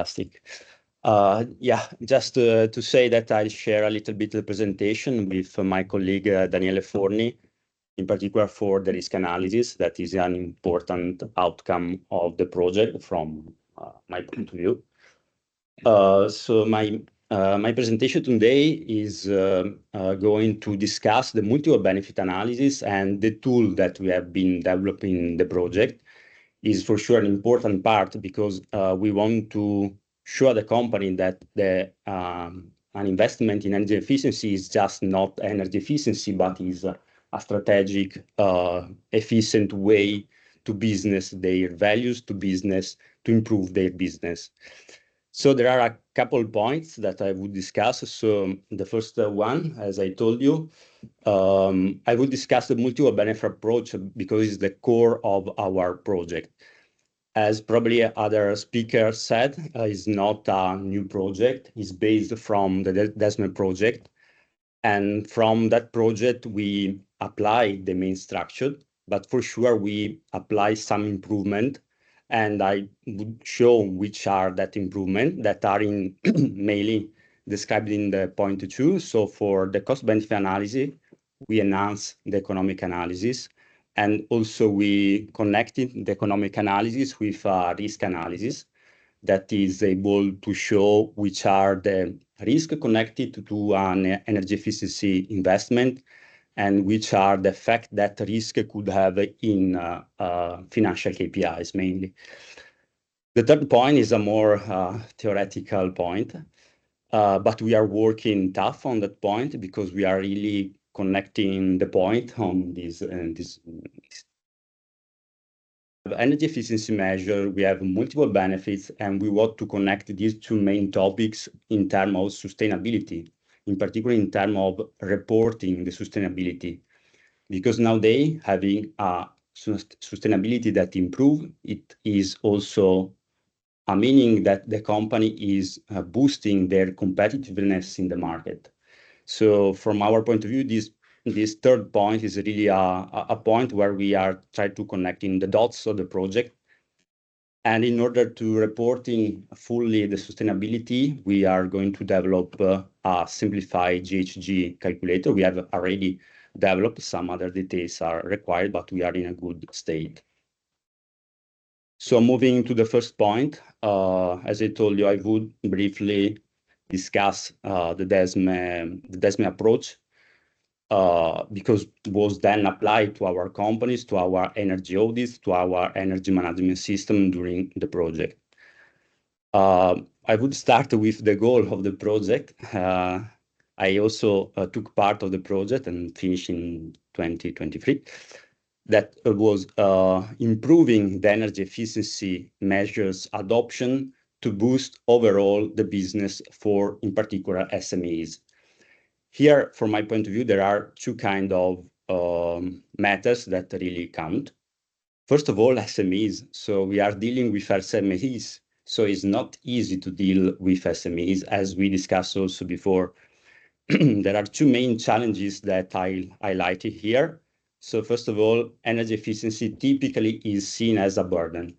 Fantastic. Yeah, just to say that I'll share a little bit of the presentation with my colleague Daniele Forni, in particular for the risk analysis. That is an important outcome of the project from my point of view. So my presentation today is going to discuss the multiple benefit analysis, and the tool that we have been developing in the project is for sure an important part, because we want to show the company that an investment in energy efficiency is just not energy efficiency, but is a strategic, efficient way to business their values, to improve their business. So there are a couple points that I would discuss. So the first one, as I told you, I will discuss the multiple benefit approach because it's the core of our project. As probably other speakers said, it's not a new project. It's based from the DEESME project. And from that project, we apply the main structure, but for sure we apply some improvement. And I would show which are that improvement that are in mainly described in the point 2. So for the cost benefit analysis, we enhance the economic analysis. And also we connected the economic analysis with risk analysis that is able to show which are the risks connected to an energy efficiency investment and which are the effect that risk could have in financial KPIs mainly. The third point is a more theoretical point, but we are working tough on that point because we are really connecting the point on this energy efficiency measure. We have multiple benefits, and we want to connect these two main topics in terms of sustainability, in particular in terms of reporting the sustainability, because nowadays having a sustainability that improve, it is also a meaning that the company is boosting their competitiveness in the market. So from our point of view, this third point is really a point where we are trying to connect in the dots of the project. And in order to reporting fully the sustainability, we are going to develop a simplified GHG calculator. We have already developed, some other details are required, but we are in a good state. So moving to the first point, as I told you, I would briefly discuss the DEESME approach, because it was then applied to our companies, to our energy audits, to our energy management system during the project. I would start with the goal of the project. I also took part of the project and finished in 2023. That was improving the energy efficiency measures adoption to boost overall the business for, in particular, SMEs. Here, from my point of view, there are two kinds of matters that really count. First of all, SMEs. So we are dealing with SMEs. So it's not easy to deal with SMEs, as we discussed also before. There are two main challenges that I highlighted here. So first of all, energy efficiency typically is seen as a burden.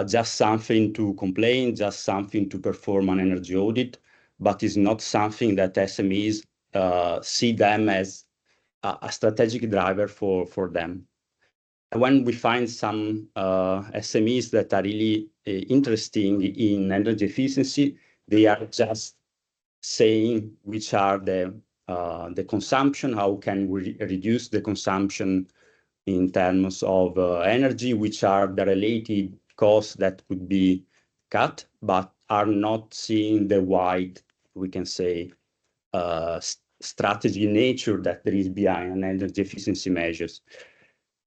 Just something to complain, just something to perform an energy audit, but it's not something that SMEs see them as a strategic driver for them. When we find some SMEs that are really interesting in energy efficiency, they are just saying which are the consumption, how can we reduce the consumption in terms of energy, which are the related costs that could be cut, but are not seeing the wide, we can say, strategy nature that there is behind energy efficiency measures.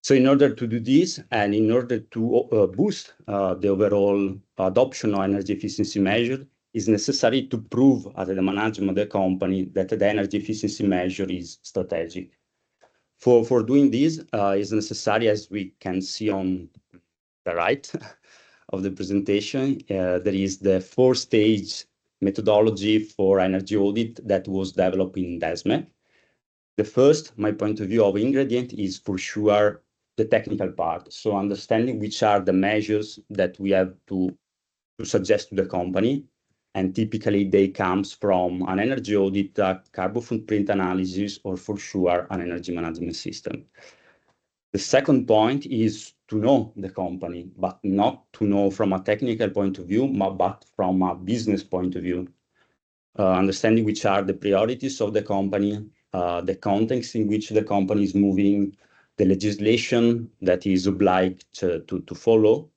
So in order to do this, and in order to boost the overall adoption of energy efficiency measure, it's necessary to prove at the management of the company that the energy efficiency measure is strategic. For doing this, is necessary, as we can see on the right of the presentation, there is the 4-stage methodology for energy audit that was developed in DEESME. The first, my point of view of ingredient, is for sure the technical part. So understanding which are the measures that we have to to suggest to the company. And typically they comes from an energy audit, carbon footprint analysis, or for sure an energy management system. The second point is to know the company, but not to know from a technical point of view, but from a business point of view. Understanding which are the priorities of the company, the context in which the company is moving, the legislation that is obliged to follow,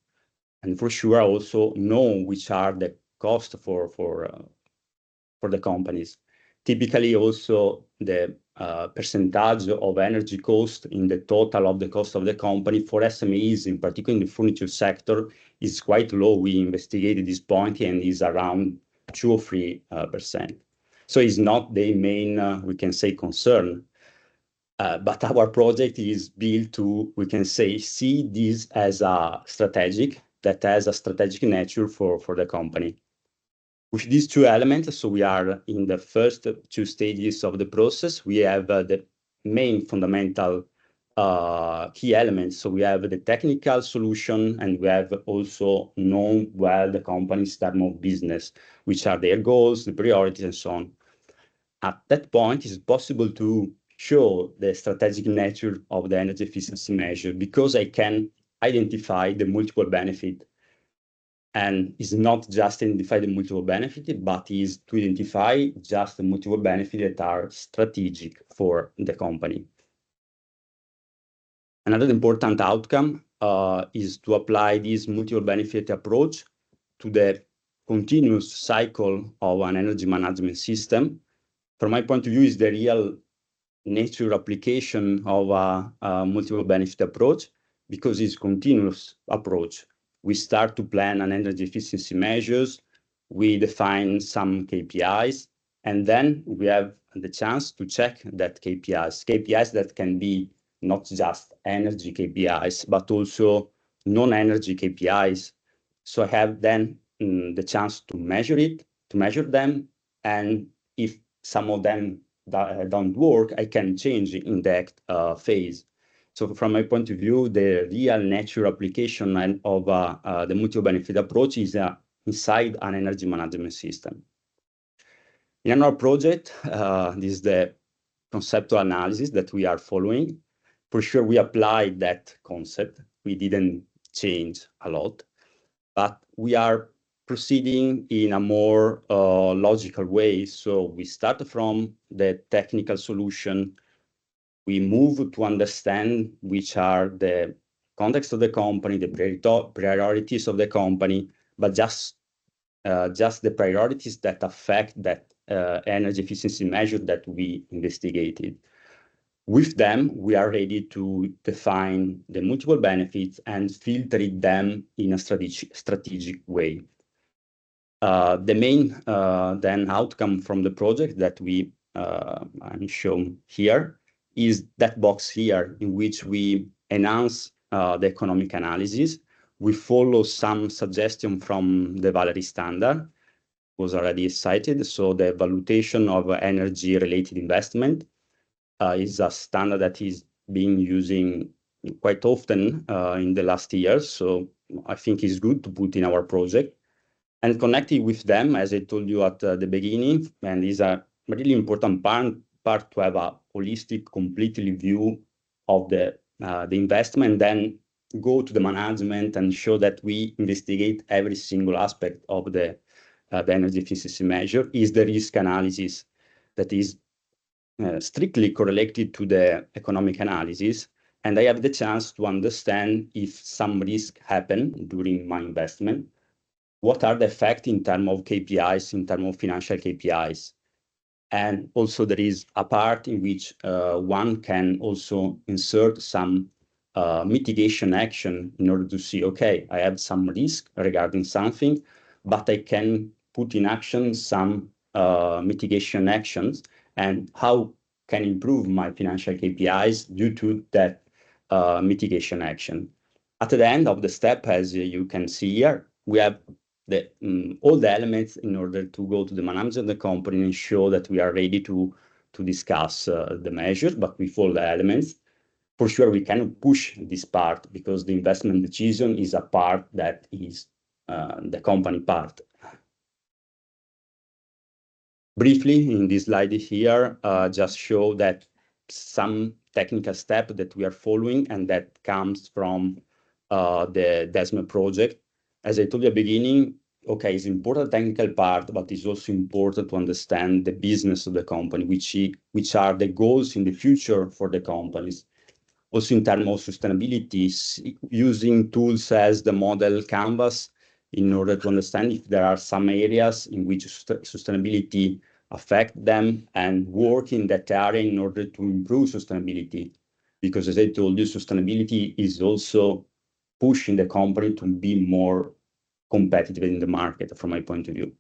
and for sure also know which are the costs for the companies. Typically also the percentage of energy cost in the total of the cost of the company for SMEs, in particular in the furniture sector, is quite low. We investigated this point and is around 2 or 3%. So it's not the main, we can say, concern. But our project is built to, we can say, see this as a strategic, that has a strategic nature for the company. With these two elements, so we are in the first 2 stages of the process. We have the main fundamental key elements. So we have the technical solution, and we have also known well the company's term of business, which are their goals, the priorities, and so on. At that point, it's possible to show the strategic nature of the energy efficiency measure because I can identify the multiple benefit. And it's not just identify the multiple benefit, but is to identify just the multiple benefits that are strategic for the company. Another important outcome is to apply this multiple benefit approach to the continuous cycle of an energy management system. From my point of view, is the real nature application of a multiple benefit approach because it's continuous approach. We start to plan an energy efficiency measures, we define some KPIs, and then we have the chance to check that KPIs that can be not just energy KPIs, but also non-energy KPIs. So I have then the chance to measure them, and if some of them don't work, I can change in that phase. So from my point of view, the real nature application of the multiple benefit approach is inside an energy management system. In our project, this is the conceptual analysis that we are following. For sure, we applied that concept. We didn't change a lot, but we are proceeding in a more logical way. So we start from the technical solution. We move to understand which are the context of the company, the priorities of the company, but just the priorities that affect that energy efficiency measure that we investigated. With them, we are ready to define the multiple benefits and filter them in a strategic way. The main then outcome from the project that I'm shown here is that box here in which we enhance the economic analysis. We follow some suggestion from the Valerie standard, was already cited. So the valuation of energy related investment is a standard that is being using quite often in the last years. So I think it's good to put in our project and connecting with them, as I told you at the beginning, and is a really important part to have a holistic, completely view of the investment, then go to the management and show that we investigate every single aspect of the energy efficiency measure, is the risk analysis that is strictly correlated to the economic analysis. And I have the chance to understand if some risk happen during my investment, what are the effects in terms of KPIs, in terms of financial KPIs. And also there is a part in which one can also insert some mitigation action in order to see, okay, I have some risk regarding something, but I can put in action some mitigation actions and how can improve my financial KPIs due to that mitigation action. At the end of the step, as you can see here, we have all the elements in order to go to the manager of the company and show that we are ready to discuss the measures, but with all the elements. For sure, we cannot push this part because the investment decision is a part that is the company part. Briefly, in this slide here, just show that some technical step that we are following and that comes from the DEESME project. As I told you at the beginning, okay, it's important technical part, but it's also important to understand the business of the company, which are the goals in the future for the companies. Also in terms of sustainability, using tools as the model Canvas in order to understand if there are some areas in which sustainability affect them and work in that area in order to improve sustainability. Because as I told you, sustainability is also pushing the company to be more competitive in the market from my point of view.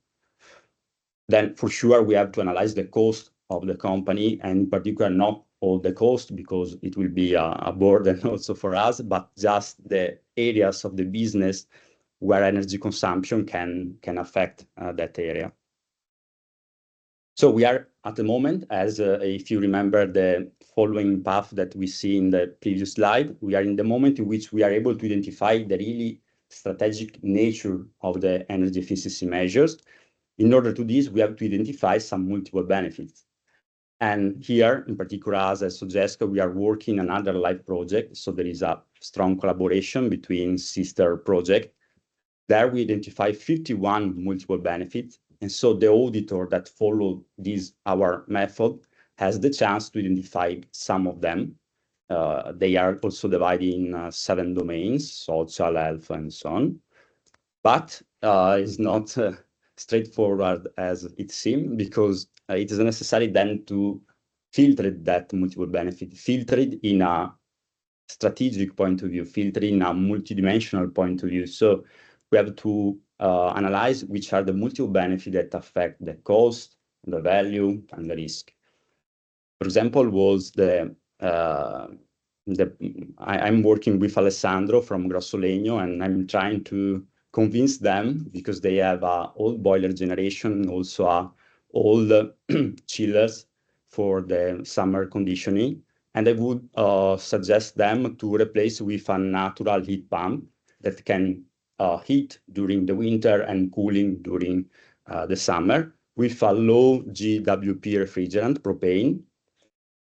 Then for sure, we have to analyze the cost of the company, and in particular, not all the cost, because it will be a burden also for us, but just the areas of the business where energy consumption can affect that area. So we are at the moment, as if you remember the following path that we see in the previous slide, we are in the moment in which we are able to identify the really strategic nature of the energy efficiency measures. In order to this, we have to identify some multiple benefits. And here, in particular, as Sogeska, we are working on another live project. So there is a strong collaboration between sister projects. There we identify 51 multiple benefits. And so the auditor that followed our method has the chance to identify some of them. They are also divided in 7 domains, social, health, and so on. But it's not straightforward as it seems, because it is necessary then to filter that multiple benefit, filter it in a strategic point of view, filter in a multidimensional point of view. So we have to analyze which are the multiple benefits that affect the cost, the value, and the risk. For example, was I'm working with Alessandro from Grossolegno, and I'm trying to convince them, because they have an old boiler generation, also old chillers for the summer conditioning. And I would suggest them to replace with a natural heat pump that can heat during the winter and cooling during the summer with a low GWP refrigerant, propane.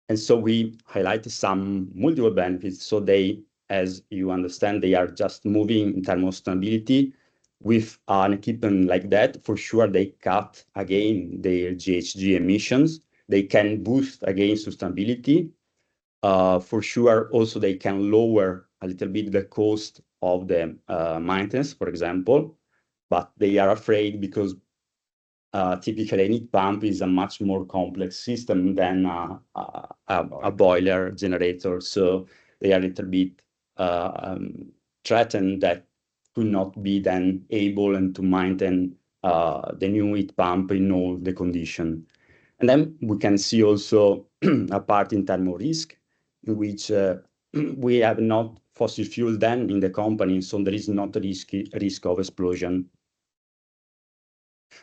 And so we highlight some multiple benefits. So they, as you understand, they are just moving in terms of stability. With an equipment like that, for sure, they cut again their GHG emissions. They can boost again sustainability. For sure, also they can lower a little bit the cost of the maintenance, for example, but they are afraid because typically a heat pump is a much more complex system than a boiler generator. So they are a little bit threatened that could not be then able and to maintain the new heat pump in all the condition. And then we can see also a part in terms of risk, in which we have not fossil fuel then in the company, so there is not a risk of explosion.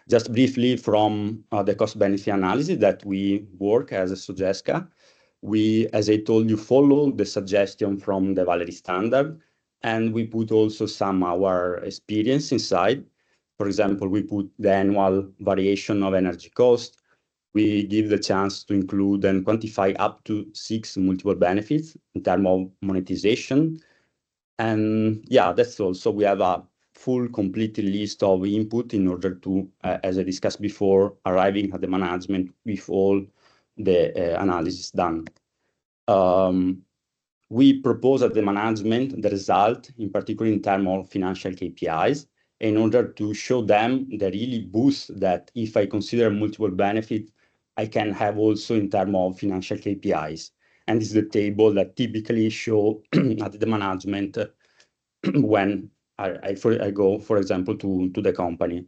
Just briefly from the cost-benefit analysis that we work as a Sogeska, we, as I told you, follow the suggestion from the Valerie standard, and we put also some our experience inside. For example, we put the annual variation of energy cost. We give the chance to include and quantify up to 6 multiple benefits in terms of monetization. And yeah, that's all. So we have a full, complete list of input in order to, as I discussed before, arriving at the management with all the analysis done. We propose at the management the result, in particular in terms of financial KPIs, in order to show them the really boost that if I consider multiple benefits, I can have also in terms of financial KPIs. And this is the table that typically show at the management when I go, for example, to the company.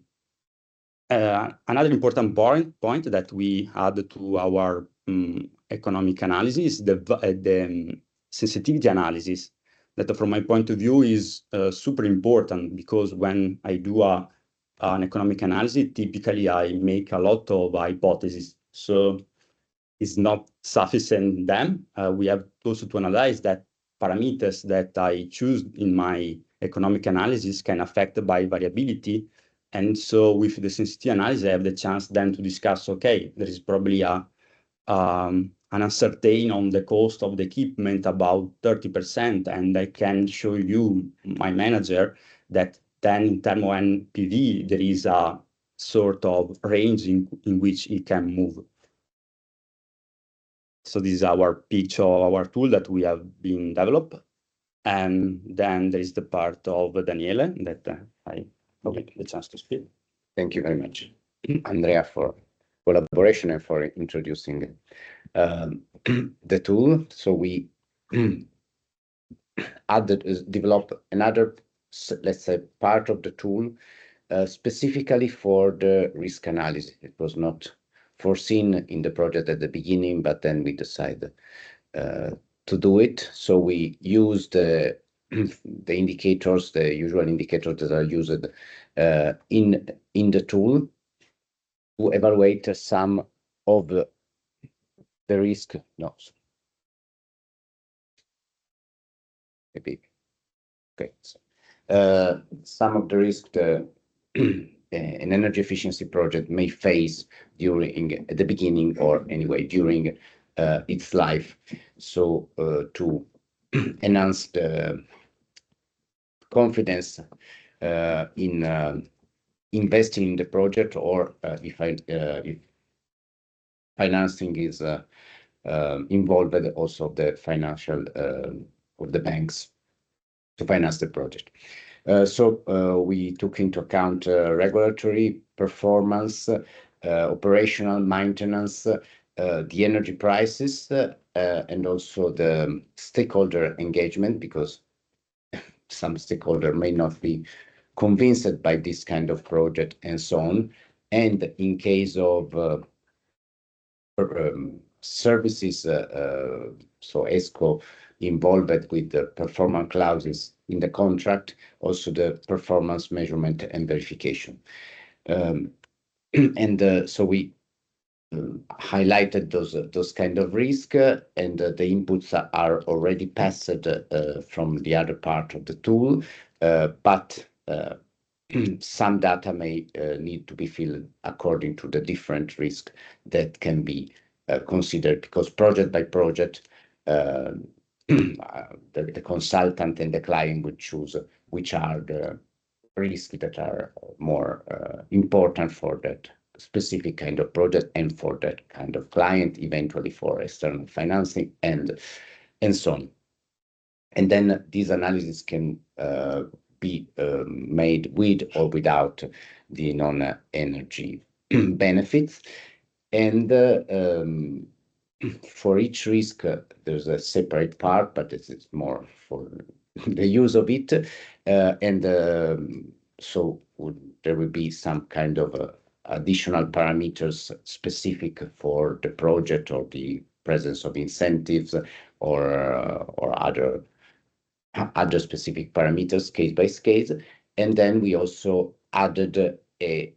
Another important point that we add to our economic analysis is the sensitivity analysis, that from my point of view is super important, because when I do an economic analysis, typically I make a lot of hypotheses. So it's not sufficient then. We have also to analyze that parameters that I choose in my economic analysis can affect by variability. And so with the sensitivity analysis, I have the chance then to discuss, okay, there is probably an uncertain on the cost of the equipment about 30%, and I can show you, my manager, that then in terms of NPV, there is a sort of range in which it can move. So this is our picture of our tool that we have been developed. And then there is the part of Daniele that I get the chance to speak. Thank you very much, Andrea, for collaboration and for introducing the tool. So we developed another, let's say, part of the tool specifically for the risk analysis. It was not foreseen in the project at the beginning, but then we decided to do it. So we used the indicators, the usual indicators that are used in the tool to evaluate some of the risk. No, maybe. Okay. So, some of the risk an energy efficiency project may face during at the beginning or anyway during its life. So to enhance the confidence in investing in the project, or if financing is involved, also the financial of the banks to finance the project. So we took into account regulatory performance, operational maintenance, the energy prices, and also the stakeholder engagement, because some stakeholder may not be convinced by this kind of project and so on. And in case of services, so ESCO involved with the performance clauses in the contract, also the performance measurement and verification. So we highlighted those kind of risk, and the inputs are already passed from the other part of the tool, but some data may need to be filled according to the different risk that can be considered, because project by project, the consultant and the client would choose which are the risks that are more important for that specific kind of project and for that kind of client, eventually for external financing and so on. And then this analysis can be made with or without the non-energy benefits. And for each risk, there's a separate part, but this is more for the use of it. So there will be some kind of additional parameters specific for the project, or the presence of incentives, or other specific parameters case by case. And then we also added a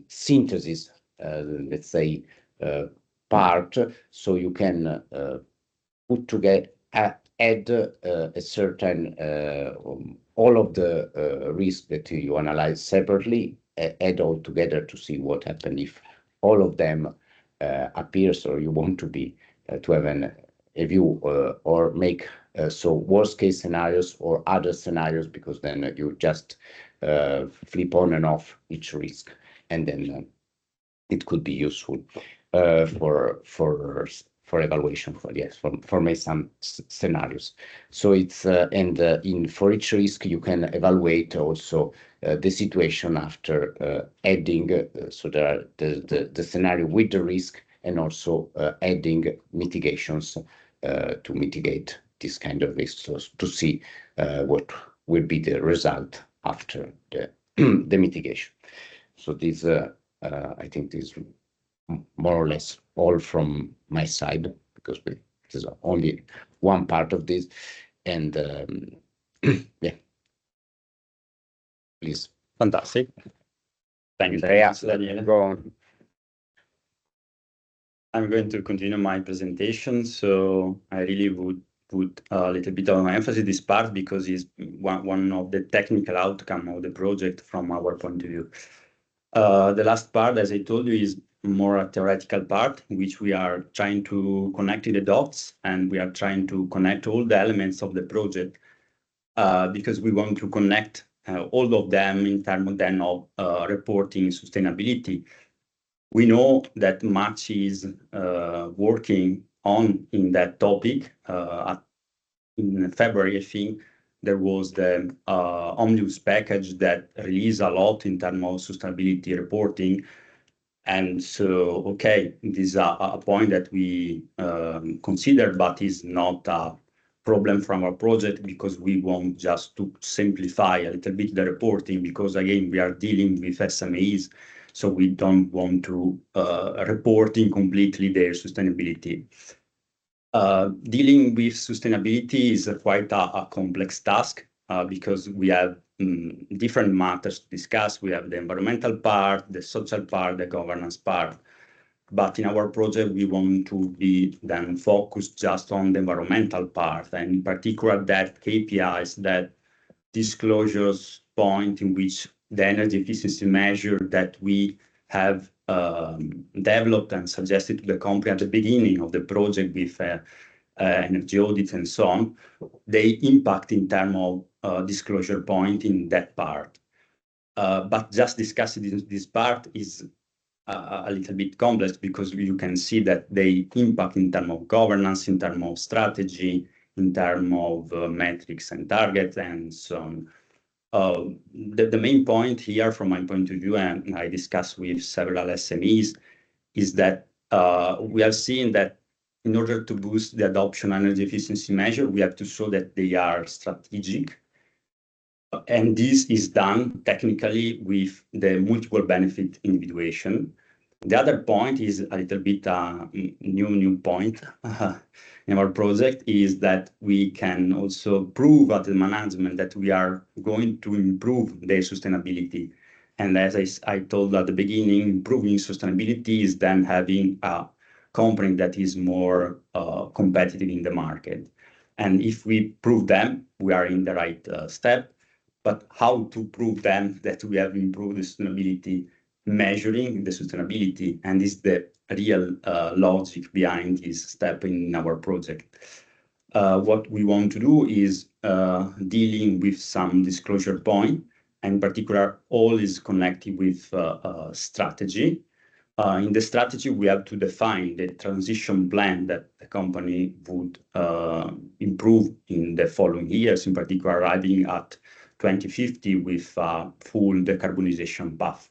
synthesis, let's say, part, so you can put together, add a certain all of the risks that you analyze separately, add all together to see what happens if all of them appears, or you want to be to have a view, or make so worst case scenarios or other scenarios, because then you just flip on and off each risk, and then it could be useful for evaluation, for make some scenarios. So it's for each risk you can evaluate also the situation after adding, so there are the scenario with the risk, and also adding mitigations to mitigate this kind of risk, so to see what will be the result after the mitigation. So this I think this is more or less all from my side, because there's only one part of this, and yeah, please. Fantastic. Thank you, Daniele. Go on. I'm going to continue my presentation. So I really would put a little bit of emphasis this part because it's one of the technical outcome of the project from our point of view. The last part, as I told you, is more a theoretical part, in which we are trying to connect the dots, and we are trying to connect all the elements of the project because we want to connect all of them in terms then of reporting sustainability. We know that much is working on in that topic. In February, I think, there was the omnibus package that released a lot in terms of sustainability reporting. And so, okay, this is a point that we consider, but is not a problem from our project because we want just to simplify a little bit the reporting because, again, we are dealing with SMEs, so we don't want to reporting completely their sustainability. Dealing with sustainability is quite a complex task because we have different matters to discuss. We have the environmental part, the social part, the governance part. But in our project, we want to be then focused just on the environmental part, and in particular that KPIs, that disclosures point in which the energy efficiency measure that we have developed and suggested to the company at the beginning of the project with energy audits and so on, they impact in terms of disclosure point in that part. But just discussing this part is a little bit complex because you can see that they impact in terms of governance, in terms of strategy, in terms of metrics and targets and so on. The main point here from my point of view, and I discussed with several SMEs, is that we are seeing that in order to boost the adoption of energy efficiency measure, we have to show that they are strategic. And this is done technically with the multiple benefit individuation. The other point is a little bit new point in our project is that we can also prove at the management that we are going to improve their sustainability. And as I told at the beginning, improving sustainability is then having a company that is more competitive in the market. And if we prove them, we are in the right step. But how to prove them that we have improved the sustainability, measuring the sustainability, and is the real logic behind this step in our project. What we want to do is dealing with some disclosure point, and in particular, all is connected with strategy. In the strategy, we have to define the transition plan that the company would improve in the following years, in particular, arriving at 2050 with a full decarbonization path.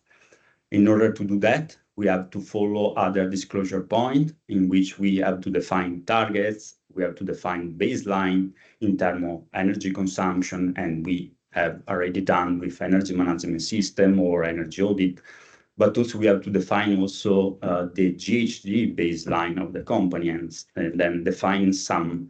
In order to do that, we have to follow other disclosure points in which we have to define targets, we have to define baseline in terms of energy consumption, and we have already done with energy management system or energy audit. But also we have to define also the GHG baseline of the company and then define some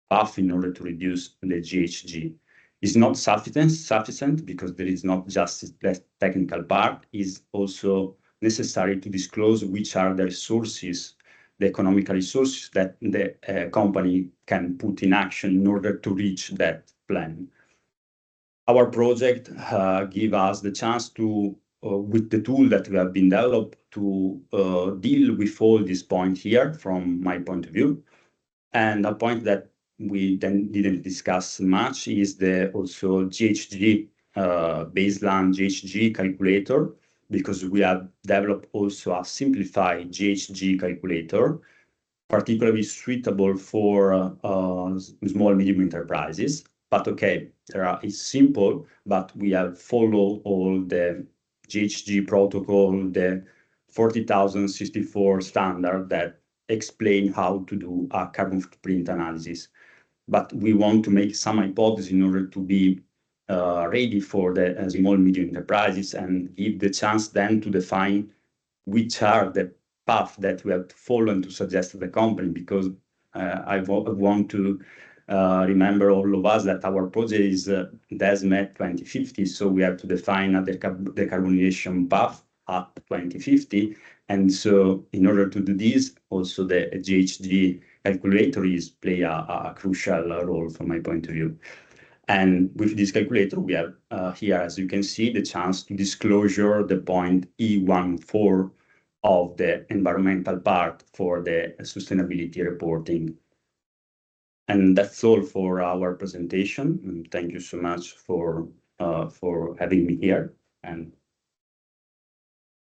path in order to reduce the GHG. It's not sufficient because there is not just the technical part. It's also necessary to disclose which are the resources, the economical resources that the company can put in action in order to reach that plan. Our project gives us the chance to, with the tool that we have been developed, to deal with all these points here from my point of view. And a point that we then didn't discuss much is the also GHG baseline GHG calculator, because we have developed also a simplified GHG calculator, particularly suitable for small medium enterprises. But okay, it's simple, but we have followed all the GHG protocol, the 40,064 standard that explain how to do a carbon footprint analysis. But we want to make some hypotheses in order to be ready for the small medium enterprises and give the chance then to define which are the path that we have to follow and to suggest to the company, because I want to remember all of us that our project is DEESME 2050, so we have to define a decarbonization path at 2050. And so in order to do this, also the GHG calculator play a crucial role from my point of view. And with this calculator, we have here, as you can see, the chance to disclosure the point E14 of the environmental part for the sustainability reporting. And that's all for our presentation. And thank you so much for having me here. And